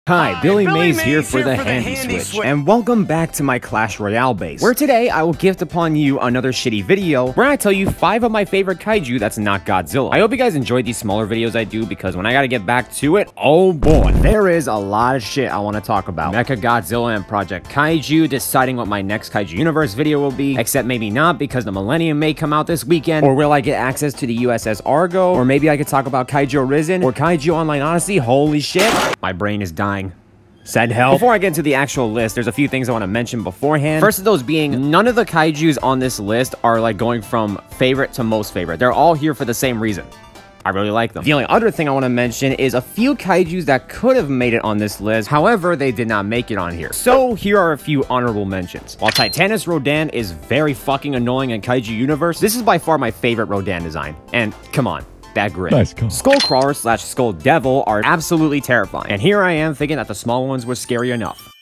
Hi, Billy Mays here for the Handy Switch, and welcome back to my Clash Royale base, where today I will gift upon you another shitty video where I tell you 5 of my favorite kaiju that's not Godzilla. I hope you guys enjoyed these smaller videos I do, because when I gotta get back to it, oh boy, there is a lot of shit I want to talk about. Mecha Godzilla and Project Kaiju, deciding what my next Kaiju Universe video will be, except maybe not, because the Millennium may come out this weekend, or will I get access to the USS Argo, or maybe I could talk about Kaiju Arisen, or Kaiju Online Odyssey. Holy shit, my brain is dying. Send help. Before I get into the actual list, there's a few things I want to mention beforehand. First of those being, none of the kaijus on this list are like going from favorite to most favorite. They're all here for the same reason. I really like them. The only other thing I want to mention is a few kaijus that could have made it on this list. However, they did not make it on here. So here are a few honorable mentions. While Titanus Rodan is very fucking annoying in Kaiju Universe, this is by far my favorite Rodan design. And come on. Bad grit. Nice call. Skullcrawler / Skull Devil are absolutely terrifying. And here I am thinking that the small ones were scary enough.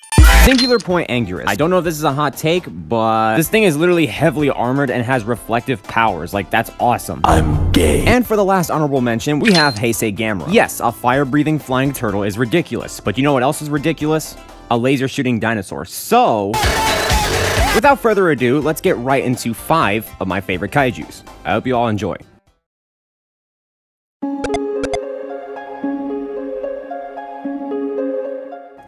Singular Point Anguirus. I don't know if this is a hot take, but this thing is literally heavily armored and has reflective powers. Like, that's awesome. I'm gay. And for the last honorable mention, we have Heisei Gamera. Yes, a fire-breathing flying turtle is ridiculous, but you know what else is ridiculous? A laser-shooting dinosaur. So, without further ado, let's get right into 5 of my favorite kaijus. I hope you all enjoy.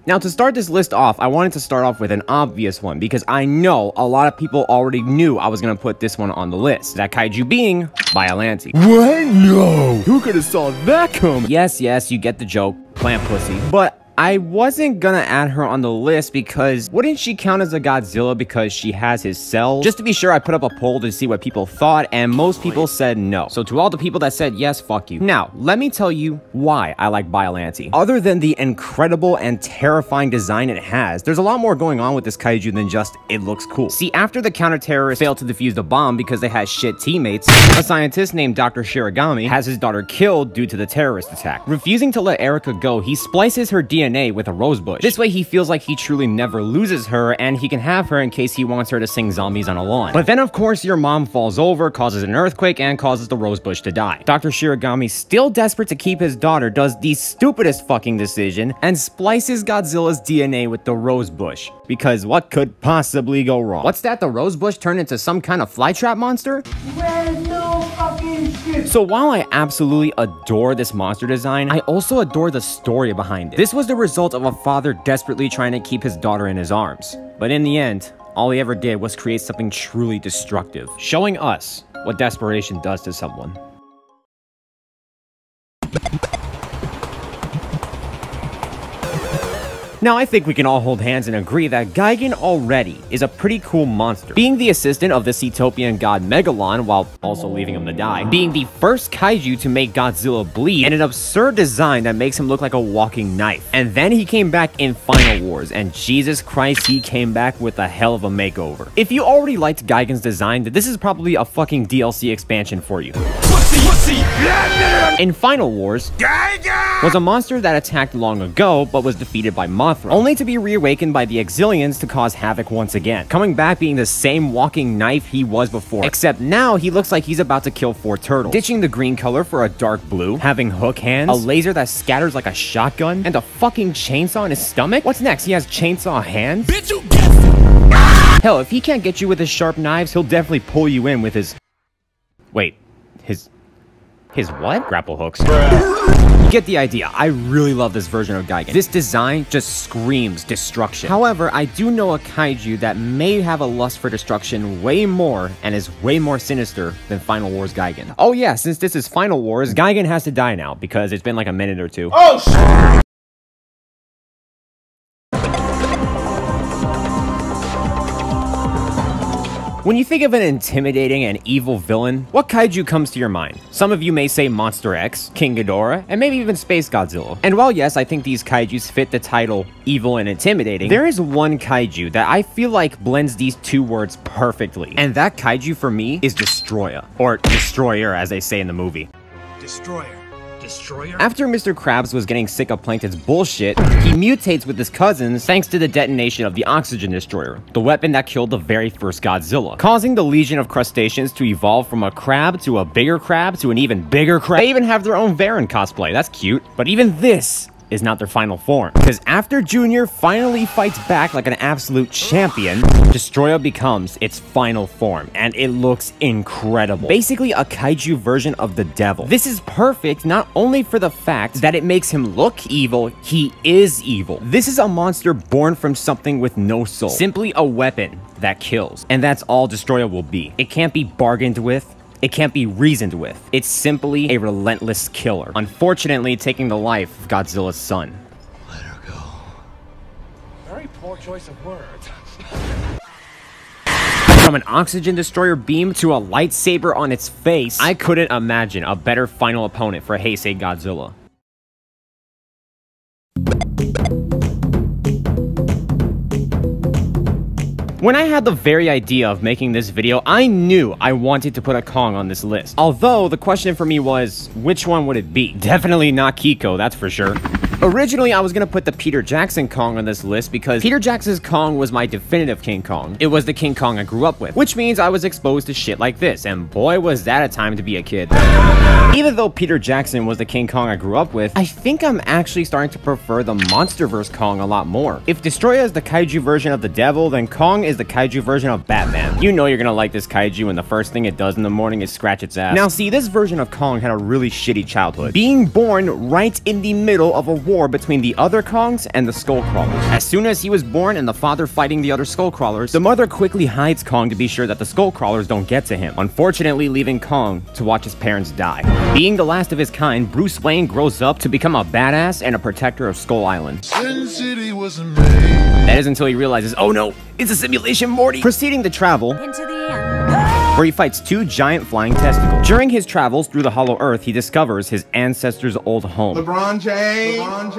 Now, to start this list off, I wanted to start off with an obvious one, because I know a lot of people already knew I was going to put this one on the list. That kaiju being Biollante. What? No! Who could have saw that coming? Yes, you get the joke. Plant pussy. But I wasn't gonna add her on the list because wouldn't she count as a Godzilla because she has his cells? Just to be sure, I put up a poll to see what people thought, and most people said no. So to all the people that said yes, fuck you. Now, let me tell you why I like Biollante. Other than the incredible and terrifying design it has, there's a lot more going on with this kaiju than just it looks cool. See, after the counter-terrorists failed to defuse the bomb because they had shit teammates, a scientist named Dr. Shiragami has his daughter killed due to the terrorist attack. Refusing to let Erica go, he splices her DNA with a rosebush. This way he feels like he truly never loses her, and he can have her in case he wants her to sing zombies on a lawn. But then of course your mom falls over, causes an earthquake, and causes the rosebush to die. Dr. Shiragami, still desperate to keep his daughter, does the stupidest fucking decision and splices Godzilla's DNA with the rosebush. Because what could possibly go wrong? What's that? The rosebush turned into some kind of flytrap monster? No fucking shit. So while I absolutely adore this monster design, I also adore the story behind it. This was the result of a father desperately trying to keep his daughter in his arms. But in the end, all he ever did was create something truly destructive, showing us what desperation does to someone. Now, I think we can all hold hands and agree that Gigan already is a pretty cool monster. Being the assistant of the Cetopian god Megalon, while also leaving him to die. Being the first kaiju to make Godzilla bleed, and an absurd design that makes him look like a walking knife. And then he came back in Final Wars, and Jesus Christ, he came back with a hell of a makeover. If you already liked Gigan's design, then this is probably a fucking DLC expansion for you. In Final Wars, was a monster that attacked long ago, but was defeated by Mothra, only to be reawakened by the Exilians to cause havoc once again, coming back being the same walking knife he was before, except now he looks like he's about to kill 4 turtles, ditching the green color for a dark blue, having hook hands, a laser that scatters like a shotgun, and a fucking chainsaw in his stomach. What's next? He has chainsaw hands? Bitch, you get Hell, if he can't get you with his sharp knives, he'll definitely pull you in with his... Wait, his what? Grapple hooks. You get the idea. I really love this version of Gigan. This design just screams destruction. However, I do know a kaiju that may have a lust for destruction way more and is way more sinister than Final Wars Gigan. Oh yeah, since this is Final Wars, Gigan has to die now because it's been like a minute or two. Oh shit! When you think of an intimidating and evil villain, what kaiju comes to your mind? Some of you may say Monster X, King Ghidorah, and maybe even Space Godzilla. And while yes, I think these kaijus fit the title evil and intimidating, there is one kaiju that I feel like blends these two words perfectly. And that kaiju for me is Destroyer, or Destroyer as they say in the movie. Destroyer. Destroyer? After Mr. Krabs was getting sick of Plankton's bullshit, he mutates with his cousins thanks to the detonation of the Oxygen Destroyer, the weapon that killed the very first Godzilla, causing the Legion of Crustaceans to evolve from a crab to a bigger crab to an even bigger crab. They even have their own Varan cosplay. That's cute. But even this is not their final form, because after Junior finally fights back like an absolute champion, Destroyer becomes its final form, and it looks incredible. Basically a kaiju version of the devil. This is perfect not only for the fact that it makes him look evil, he is evil. This is a monster born from something with no soul, simply a weapon that kills, and that's all Destroyer will be. It can't be bargained with. It can't be reasoned with. It's simply a relentless killer, unfortunately taking the life of Godzilla's son. Let her go. Very poor choice of words. From an Oxygen Destroyer beam to a lightsaber on its face, I couldn't imagine a better final opponent for Heisei Godzilla. When I had the very idea of making this video, I knew I wanted to put a Kong on this list. Although, the question for me was, which one would it be? Definitely not Kiko, that's for sure. Originally, I was gonna put the Peter Jackson Kong on this list because Peter Jackson's Kong was my definitive King Kong. It was the King Kong I grew up with, which means I was exposed to shit like this, and boy was that a time to be a kid. Even though Peter Jackson was the King Kong I grew up with, I think I'm actually starting to prefer the Monsterverse Kong a lot more. If Destroyer is the kaiju version of the devil, then Kong is the kaiju version of Batman. You know you're gonna like this kaiju when the first thing it does in the morning is scratch its ass. Now see, this version of Kong had a really shitty childhood, being born right in the middle of a war between the other Kongs and the Skullcrawlers. As soon as he was born and the father fighting the other Skullcrawlers, the mother quickly hides Kong to be sure that the Skullcrawlers don't get to him, unfortunately leaving Kong to watch his parents die. Being the last of his kind, Bruce Wayne grows up to become a badass and a protector of Skull Island. Sin City was amazing. That is until he realizes, oh no, it's a simulation, Morty! Proceeding to travel into the end, where he fights two giant flying testicles. During his travels through the Hollow Earth, he discovers his ancestors' old home. LeBron James.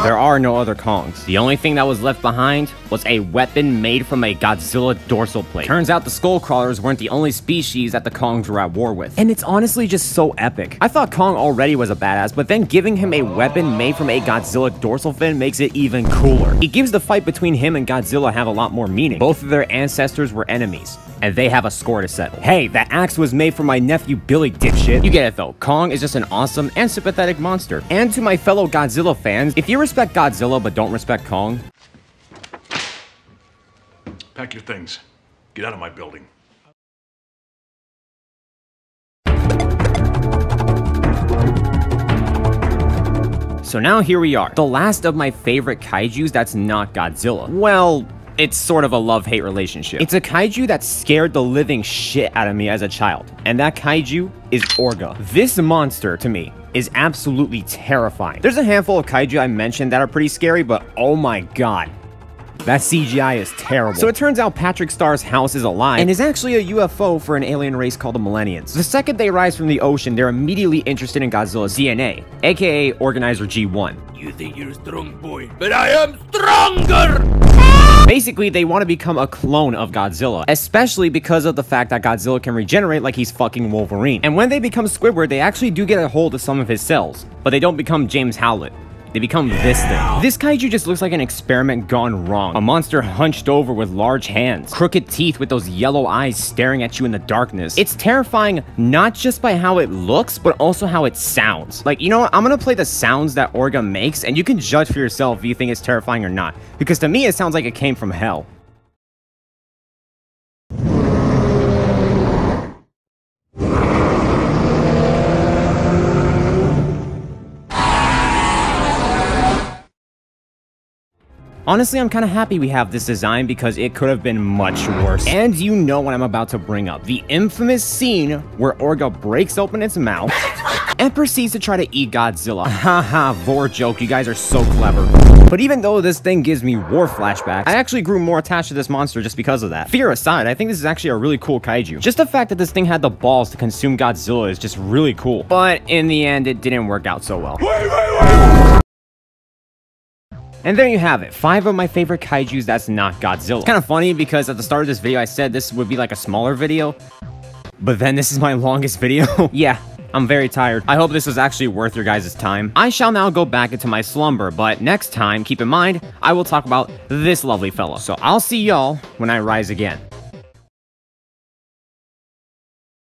There are no other Kongs. The only thing that was left behind was a weapon made from a Godzilla dorsal plate. Turns out the Skullcrawlers weren't the only species that the Kongs were at war with. And it's honestly just so epic. I thought Kong already was a badass, but then giving him a weapon made from a Godzilla dorsal fin makes it even cooler. It gives the fight between him and Godzilla have a lot more meaning. Both of their ancestors were enemies, and they have a score to settle. Hey, that axe was made for my nephew Billy, dipshit. You get it though, Kong is just an awesome and sympathetic monster. And to my fellow Godzilla fans, if you respect Godzilla but don't respect Kong, pack your things. Get out of my building. So now here we are, the last of my favorite kaijus that's not Godzilla. Well, it's sort of a love-hate relationship. It's a kaiju that scared the living shit out of me as a child, and that kaiju is Orga. This monster, to me, is absolutely terrifying. There's a handful of kaiju I mentioned that are pretty scary, but oh my god, that CGI is terrible. So it turns out Patrick Starr's house is alive and is actually a UFO for an alien race called the Millennials. The second they rise from the ocean, they're immediately interested in Godzilla's DNA, aka Organizer G1. You think you're strong, boy, but I am stronger! Basically, they want to become a clone of Godzilla, especially because of the fact that Godzilla can regenerate like he's fucking Wolverine. And when they become Squidward, they actually do get a hold of some of his cells, but they don't become James Howlett. They become this thing. This kaiju just looks like an experiment gone wrong. A monster hunched over with large hands, crooked teeth with those yellow eyes staring at you in the darkness. It's terrifying not just by how it looks, but also how it sounds. Like, you know what? I'm gonna play the sounds that Orga makes, and you can judge for yourself if you think it's terrifying or not. Because to me, it sounds like it came from hell. Honestly, I'm kind of happy we have this design because it could have been much worse. And you know what I'm about to bring up. The infamous scene where Orga breaks open its mouth and proceeds to try to eat Godzilla. Haha, vor joke, you guys are so clever. But even though this thing gives me war flashbacks, I actually grew more attached to this monster just because of that. Fear aside, I think this is actually a really cool kaiju. Just the fact that this thing had the balls to consume Godzilla is just really cool. But in the end, it didn't work out so well. Wait. And there you have it, 5 of my favorite kaijus that's not Godzilla. It's kind of funny because at the start of this video I said this would be like a smaller video, but then this is my longest video. Yeah, I'm very tired. I hope this was actually worth your guys' time. I shall now go back into my slumber, but next time, keep in mind, I will talk about this lovely fellow. So I'll see y'all when I rise again.